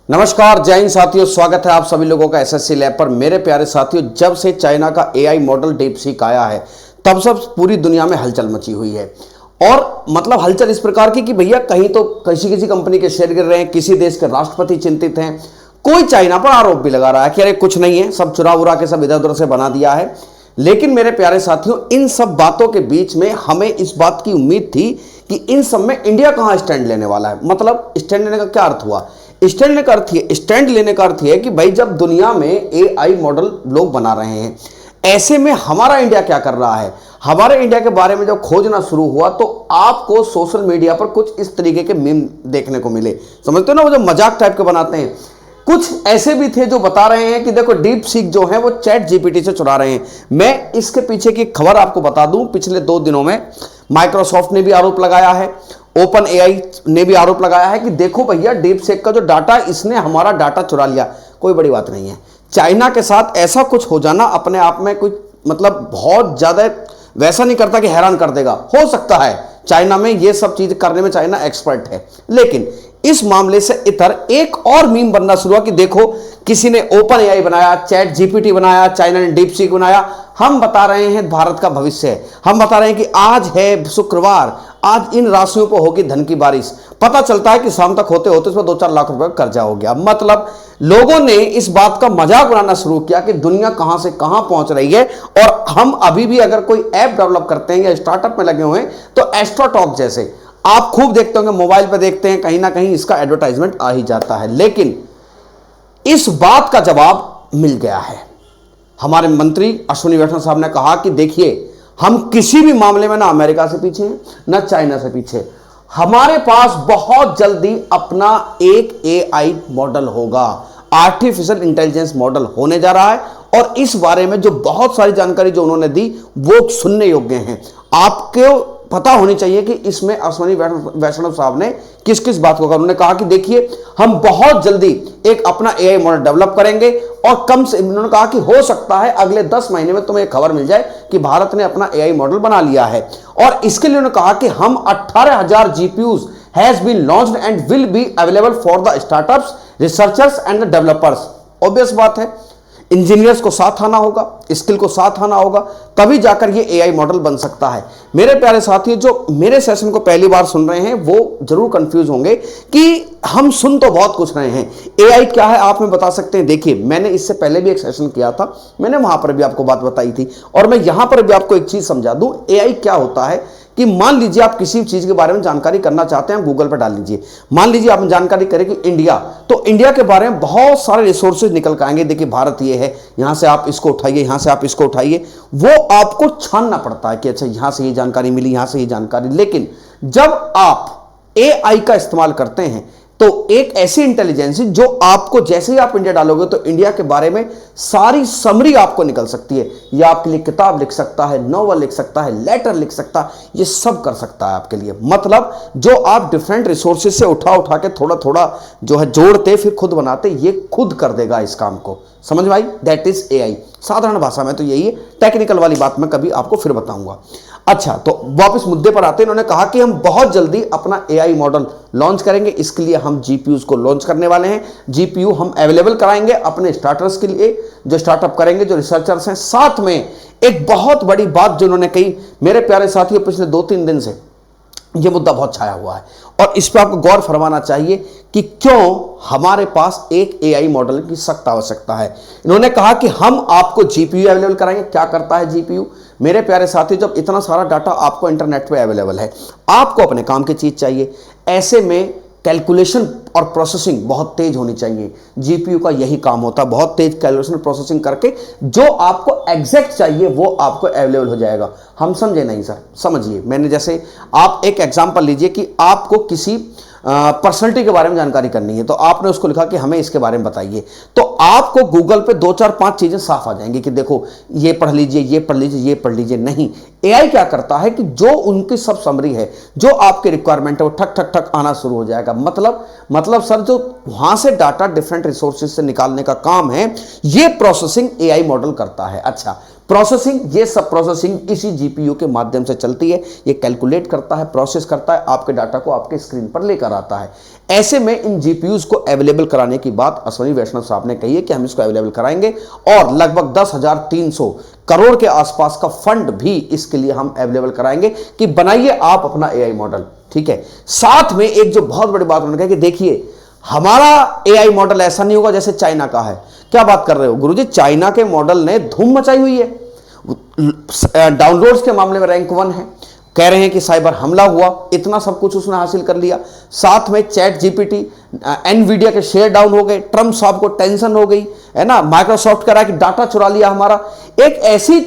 नमस्कार जय हिंद साथियों, स्वागत है आप सभी लोगों का एसएससी लैब पर। मेरे प्यारे साथियों, जब से चाइना का एआई मॉडल डीपसीक आया है तब से पूरी दुनिया में हलचल मची हुई है। और मतलब हलचल इस प्रकार की कि भैया कहीं तो किसी कंपनी के शेयर गिर रहे हैं, किसी देश के राष्ट्रपति चिंतित हैं, कोई चाइना पर आरोप भी लगा रहा है कि अरे कुछ नहीं है, सब चुरा उरा के सब इधर उधर से बना दिया है। लेकिन मेरे प्यारे साथियों, इन सब बातों के बीच में हमें इस बात की उम्मीद थी कि इन सब में इंडिया कहां स्टैंड लेने वाला है। मतलब स्टैंड लेने का क्या अर्थ हुआ? स्टैंड लेने का अर्थ है कि भाई जब दुनिया में एआई मॉडल लोग बना रहे हैं, ऐसे में हमारा इंडिया क्या कर रहा है। हमारे इंडिया के बारे में जब खोजना शुरू हुआ तो आपको सोशल मीडिया पर कुछ इस तरीके के मीम देखने को मिले। समझते हो ना, वो जो मजाक टाइप के बनाते हैं। कुछ ऐसे भी थे जो बता रहे हैं कि देखो डीप सीक जो है वो चैट जीपीटी से चुरा रहे हैं। मैं इसके पीछे की खबर आपको बता दूं, पिछले 2 दिनों में माइक्रोसॉफ्ट ने भी आरोप लगाया है, ओपन एआई ने भी आरोप लगाया है कि देखो भैया डीप सीक का जो डाटा, इसने हमारा डाटा चुरा लिया। कोई बड़ी बात नहीं है। चाइना के साथ ऐसा कुछ हो जाना अपने आप में कुछ मतलब बहुत ज्यादा वैसा नहीं करता कि हैरान कर देगा। हो सकता है चाइना में ये सब चीज करने में चाइना एक्सपर्ट है, लेकिन इस मामले से इतर एक और मीम बनना शुरू हुआ कि देखो किसी ने ओपन एआई बनाया, चैट जीपीटी बनाया, चाइना ने डीप सीक बनाया। हम बता रहे हैं भारत का भविष्य है। हम बता रहे हैं कि आज है शुक्रवार, आज इन राशियों पर होगी धन की बारिश। पता चलता है कि शाम तक होते होते इसमें 2-4 लाख रुपए का कर्जा हो गया। मतलब लोगों ने इस बात का मजाक उड़ाना शुरू किया कि दुनिया कहां से कहां पहुंच रही है। और हम अभी भी अगर कोई ऐप डेवलप करते हैं या स्टार्टअप में लगे हुए हैं तो एस्ट्रोटॉक जैसे आप खूब देखते होंगे, मोबाइल पे देखते हैं, कहीं ना कहीं इसका एडवर्टाइजमेंट आ ही जाता है। लेकिन इस बात का जवाब मिल गया है। हमारे मंत्री अश्विनी वैष्णव साहब ने कहा कि देखिए हम किसी भी मामले में ना अमेरिका से पीछे हैं ना चाइना से पीछे। हमारे पास बहुत जल्दी अपना एक एआई मॉडल होगा, आर्टिफिशियल इंटेलिजेंस मॉडल होने जा रहा है। और इस बारे में जो बहुत सारी जानकारी जो उन्होंने दी वो सुनने योग्य हैं। आपको पता होनी चाहिए कि इसमें अश्विनी वैष्णव साहब ने किस किस बात को कहा। उन्होंने कहा कि देखिए हम बहुत जल्दी एक अपना एआई मॉडल डेवलप करेंगे और कम से उन्होंने कहा कि हो सकता है अगले 10 महीने में तुम्हें एक खबर मिल जाए कि भारत ने अपना एआई मॉडल बना लिया है। और इसके लिए उन्होंने कहा कि हम 18,000 GPUs has been launched and will be available for the startups, researchers and the developers. Obvious बात है, इंजीनियर्स को साथ आना होगा, स्किल को साथ आना होगा, तभी जाकर ये एआई मॉडल बन सकता है। मेरे प्यारे साथियों, जो मेरे सेशन को पहली बार सुन रहे हैं वो जरूर कंफ्यूज होंगे कि हम सुन तो बहुत कुछ रहे हैं, एआई क्या है आप में बता सकते हैं। देखिए मैंने इससे पहले भी एक सेशन किया था, मैंने वहां पर भी आपको बात बताई थी और मैं यहां पर भी आपको एक चीज समझा दूं। एआई क्या होता है कि मान लीजिए आप किसी चीज के बारे में जानकारी करना चाहते हैं, गूगल पर डाल लीजिए। मान लीजिए आप जानकारी करें कि इंडिया, तो इंडिया के बारे में बहुत सारे रिसोर्सेज निकल के आएंगे। देखिए भारत ये है, यहां से आप इसको उठाइए, यहां से आप इसको उठाइए। वो आपको छानना पड़ता है कि अच्छा यहां से ये जानकारी मिली, यहां से ये जानकारी। लेकिन जब आप एआई का इस्तेमाल करते हैं तो एक ऐसी इंटेलिजेंस जो आपको जैसे ही आप इंडिया डालोगे तो इंडिया के बारे में सारी समरी आपको निकल सकती है। यह आपके लिए किताब लिख सकता है, नॉवल लिख सकता है, लेटर लिख सकता है, ये सब कर सकता है आपके लिए। मतलब जो आप डिफरेंट रिसोर्सेज से उठा उठा के थोड़ा थोड़ा जो है जोड़ते फिर खुद बनाते, ये खुद कर देगा इस काम को। समझ में आई? That is AI. साधारण भाषा में तो यही है, टेक्निकल वाली बात मैं कभी आपको फिर बताऊंगा। अच्छा, तो वापस मुद्दे पर आते हैं। इन्होंने कहा कि हम बहुत जल्दी अपना एआई मॉडल लॉन्च करेंगे, इसके लिए हम जीपीयूज को लॉन्च करने वाले हैं। जीपीयू हम अवेलेबल कराएंगे अपने स्टार्टर्स के लिए, जो स्टार्टअप करेंगे, जो रिसर्चर्स हैं। साथ में एक बहुत बड़ी बात जो उन्होंने कही, मेरे प्यारे साथियों, पिछले 2-3 दिन से यह मुद्दा बहुत छाया हुआ है और इस पर आपको गौर फरमाना चाहिए कि क्यों हमारे पास एक एआई मॉडल की सख्त आवश्यकता है। इन्होंने कहा कि हम आपको जीपीयू अवेलेबल कराएंगे। क्या करता है जीपीयू? मेरे प्यारे साथी, जब इतना सारा डाटा आपको इंटरनेट पे अवेलेबल है, आपको अपने काम की चीज चाहिए, ऐसे में कैलकुलेशन और प्रोसेसिंग बहुत तेज होनी चाहिए। जीपीयू का यही काम होता है, बहुत तेज कैलकुलेशन प्रोसेसिंग करके जो आपको एग्जैक्ट चाहिए वो आपको अवेलेबल हो जाएगा। हम समझे नहीं सर? समझिए, मैंने जैसे आप एक एग्जांपल लीजिए कि आपको किसी पर्सनैलिटी के बारे में जानकारी करनी है, तो आपने उसको लिखा कि हमें इसके बारे में बताइए, तो आपको गूगल पे 2-4-5 चीजें साफ आ जाएंगी कि देखो ये पढ़ लीजिए, ये पढ़ लीजिए, ये पढ़ लीजिए। नहीं, एआई क्या करता है कि जो उनकी सब समरी है, जो आपके रिक्वायरमेंट है, वो ठक ठक ठक आना शुरू हो जाएगा। मतलब सर जो वहां से डाटा डिफरेंट रिसोर्सेज से निकालने का काम है, ये प्रोसेसिंग एआई मॉडल करता है। अच्छा, प्रोसेसिंग, ये सब प्रोसेसिंग इसी जीपीयू के माध्यम से चलती है। ये कैलकुलेट करता है, प्रोसेस करता है, आपके डाटा को आपके स्क्रीन पर लेकर आता है। ऐसे में इन जीपीयूज को अवेलेबल कराने की बात अश्विनी वैष्णव साहब ने कही है कि हम इसको अवेलेबल कराएंगे, और लगभग 10,300 करोड़ के आसपास का फंड भी इसके लिए हम अवेलेबल कराएंगे कि बनाइए आप अपना एआई मॉडल। ठीक है, साथ में एक जो बहुत बड़ी बात उन्होंने कहा कि देखिए हमारा एआई मॉडल ऐसा नहीं होगा जैसे चाइना का है। क्या बात कर रहे हो गुरुजी, चाइना के मॉडल ने धूम मचाई हुई है, डाउनलोड्स के मामले में रैंक 1 है। कह रहे हैं कि साइबर हमला हुआ, इतना सब कुछ उसने हासिल कर लिया। साथ में चैट जीपीटी, एनवीडिया के शेयर डाउन हो गए, ट्रम्प साहब को टेंशन हो गई है ना, माइक्रोसॉफ्ट कह रहा है कि डाटा चुरा लिया हमारा। एक ऐसी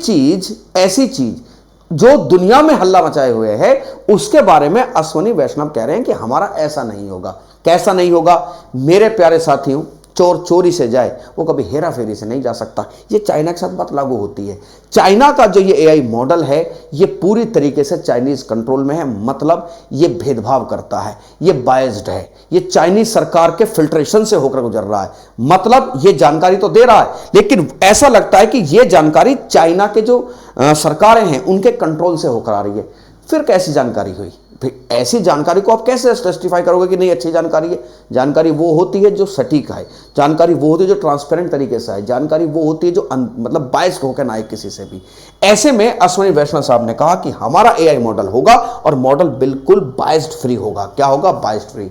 चीज जो दुनिया में हल्ला मचाए हुए है, उसके बारे में अश्विनी वैष्णव कह रहे हैं कि हमारा ऐसा नहीं होगा। कैसा नहीं होगा मेरे प्यारे साथियों, चोर चोरी से जाए वो कभी हेरा फेरी से नहीं जा सकता। ये चाइना के साथ बात लागू होती है। चाइना का जो ये एआई मॉडल है, ये पूरी तरीके से चाइनीज कंट्रोल में है। मतलब ये भेदभाव करता है, ये बायस्ड है, ये चाइनीज सरकार के फिल्ट्रेशन से होकर गुजर रहा है। मतलब ये जानकारी तो दे रहा है, लेकिन ऐसा लगता है कि ये जानकारी चाइना के जो सरकारें हैं उनके कंट्रोल से होकर आ रही है। फिर कैसी जानकारी हुई? फिर ऐसी जानकारी को आप कैसे जस्टिफाई करोगे कि नहीं अच्छी जानकारी है? जानकारी वो होती है जो सटीक है, जानकारी वो होती है जो ट्रांसपेरेंट तरीके से है, जानकारी वो होती है जो मतलब बायस्ड होकर ना आए किसी से भी। ऐसे में अश्विनी वैष्णव साहब ने कहा कि हमारा एआई मॉडल होगा और मॉडल बिल्कुल बायस्ड फ्री होगा। क्या होगा? Biased free.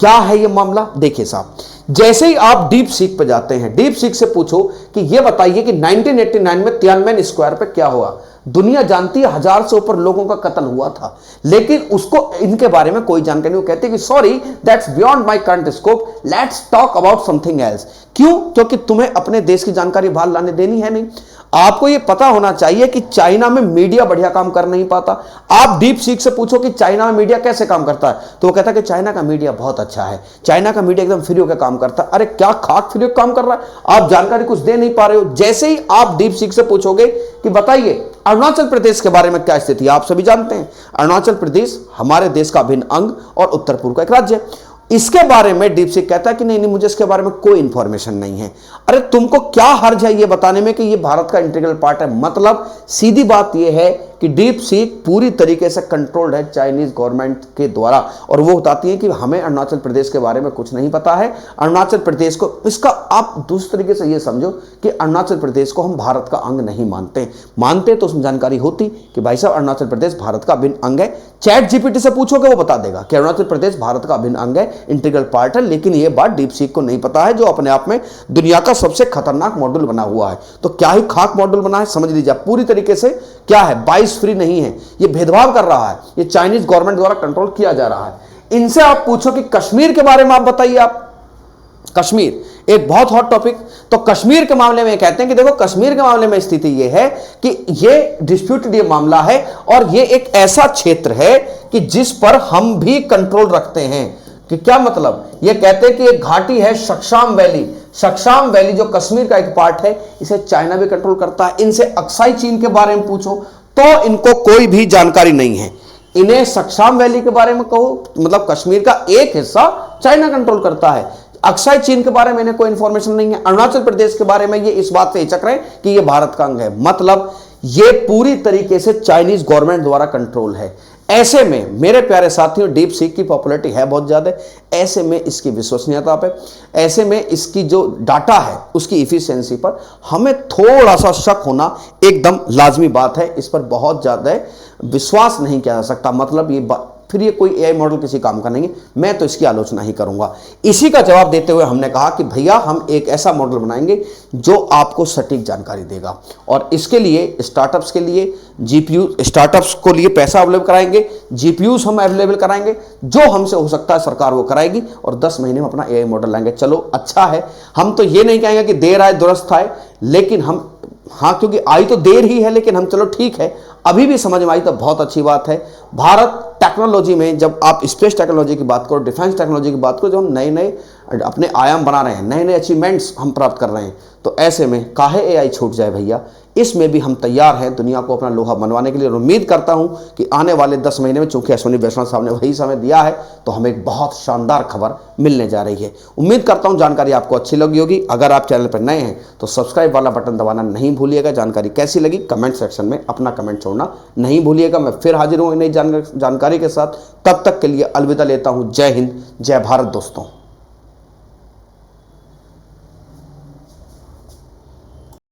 क्या है ये मामला? देखिए साहब, जैसे ही आप डीप सीक पे जाते हैं, डीप सीक से पूछो कि ये बताइए कि 1989 में तियानमेन स्क्वायर पे क्या हुआ। दुनिया जानती है 1000 से ऊपर लोगों का कत्ल हुआ था, लेकिन उसको इनके बारे में कोई जानकारी नहीं। वो कहते हैं कि sorry that's beyond my current scope, let's talk about something else. क्यों? क्योंकि तुम्हें अपने देश की जानकारी बाहर लाने देनी है नहीं। आपको यह पता होना चाहिए कि चाइना में मीडिया बढ़िया काम कर नहीं पाता। आप डीप सीक से पूछो कि चाइना में मीडिया कैसे काम करता है, तो वो कहता है कि चाइना का मीडिया बहुत अच्छा है, चाइना का मीडिया एकदम फ्री होकर काम करता है। अरे क्या खाक फ्री होकर काम कर रहा है? आप जानकारी कुछ दे नहीं पा रहे हो। जैसे ही आप डीप सीक से पूछोगे कि बताइए अरुणाचल प्रदेश के बारे में क्या स्थिति है, आप सभी जानते हैं अरुणाचल प्रदेश हमारे देश का अभिन्न अंग और उत्तर पूर्व का एक राज्य है। इसके बारे में डीप सीक कहता है कि नहीं, मुझे इसके बारे में कोई इंफॉर्मेशन नहीं है। अरे तुमको क्या हर्ज है ये बताने में कि ये भारत का इंटीग्रल पार्ट है? मतलब सीधी बात ये है कि डीप सीक पूरी तरीके से कंट्रोल्ड है चाइनीज गवर्नमेंट के द्वारा, और वो बताती है कि हमें अरुणाचल प्रदेश के बारे में कुछ नहीं पता है। अरुणाचल प्रदेश को, इसका आप दूसरे तरीके से ये समझो कि अरुणाचल प्रदेश को हम भारत का अंग नहीं मानते तो उसमें जानकारी होती कि भाई साहब अरुणाचल प्रदेश भारत का अभिन्न अंग है। चैट जीपीटी से पूछोगे वो बता देगा कि अरुणाचल प्रदेश भारत का अभिन्न अंग है, इंटीग्रल पार्ट है। लेकिन ये बात डीप सीक को नहीं पता है, जो अपने आप में दुनिया का सबसे खतरनाक मॉड्यूल बना हुआ है। तो क्या ही खाक मॉड्यूल बना है, समझ लीजिए पूरी तरीके से क्या है, बाइस फ्री नहीं है, ये भेदभाव कर रहा है, ये चाइनीज गवर्नमेंट द्वारा कंट्रोल किया जा रहा है। इनसे आप पूछो कि कश्मीर के बारे में आप बताइए। आप कश्मीर एक बहुत हॉट टॉपिक, तो कश्मीर के मामले में कहते हैं कि देखो कश्मीर के मामले में स्थिति यह है कि ये डिस्प्यूटेड ये मामला है, और ये एक ऐसा क्षेत्र है कि जिस पर हम भी कंट्रोल रखते हैं। कि क्या मतलब? ये कहते हैं कि एक घाटी है शक्शाम वैली जो कश्मीर का एक पार्ट है, इसे चाइना भी कंट्रोल करता है। इनसे अक्साई चीन के बारे में पूछो तो इनको कोई भी जानकारी नहीं है। इन्हें शक्शाम वैली के बारे में कहो, मतलब कश्मीर का एक हिस्सा चाइना कंट्रोल करता है। अक्साई चीन के बारे में इन्हें कोई इंफॉर्मेशन नहीं है। अरुणाचल प्रदेश के बारे में ये इस बात से हिचक रहे हैं कि ये भारत का अंग है। मतलब ये पूरी तरीके से चाइनीज गवर्नमेंट द्वारा कंट्रोल है। ऐसे में मेरे प्यारे साथियों, डीप सीक की पॉपुलैरिटी है बहुत ज्यादा, ऐसे में इसकी विश्वसनीयता पे, ऐसे में इसकी जो डाटा है उसकी इफिशियंसी पर हमें थोड़ा सा शक होना एकदम लाजमी बात है। इस पर बहुत ज्यादा विश्वास नहीं किया जा सकता। मतलब ये फिर ये कोई एआई मॉडल किसी काम का नहीं है, मैं तो इसकी आलोचना ही करूंगा। इसी का जवाब देते हुए हमने कहा कि भैया हम एक ऐसा मॉडल बनाएंगे जो आपको सटीक जानकारी देगा, और इसके लिए स्टार्टअप्स के लिए जीपीयू, स्टार्टअप्स को लिए पैसा अवेलेबल कराएंगे, जीपीयूज हम अवेलेबल कराएंगे, जो हमसे हो सकता है सरकार वो कराएगी, और 10 महीने में अपना एआई मॉडल लाएंगे। चलो अच्छा है, हम तो ये नहीं कहेंगे कि देर आए दुरुस्त आए, लेकिन हम हाँ, क्योंकि आई तो देर ही है, लेकिन हम चलो ठीक है, अभी भी समझ में आई तो बहुत अच्छी बात है। भारत टेक्नोलॉजी में जब आप स्पेस टेक्नोलॉजी की बात करो, डिफेंस टेक्नोलॉजी की बात करो, जब हम नए नए अपने आयाम बना रहे हैं, नए नए अचीवमेंट्स हम प्राप्त कर रहे हैं, तो ऐसे में काहे एआई छूट जाए भैया। इसमें भी हम तैयार हैं दुनिया को अपना लोहा मनवाने के लिए। और उम्मीद करता हूं कि आने वाले 10 महीने में, चूंकि अश्विनी वैष्णव साहब ने वही समय दिया है, तो हमें एक बहुत शानदार खबर मिलने जा रही है। उम्मीद करता हूं जानकारी आपको अच्छी लगी होगी। अगर आप चैनल पर नए हैं तो सब्सक्राइब वाला बटन दबाना नहीं भूलिएगा। जानकारी कैसी लगी कमेंट सेक्शन में अपना कमेंट छोड़ना नहीं भूलिएगा। मैं फिर हाजिर हूँ नई जानकारी के साथ। तब तक के लिए अलविदा लेता हूँ। जय हिंद, जय भारत दोस्तों।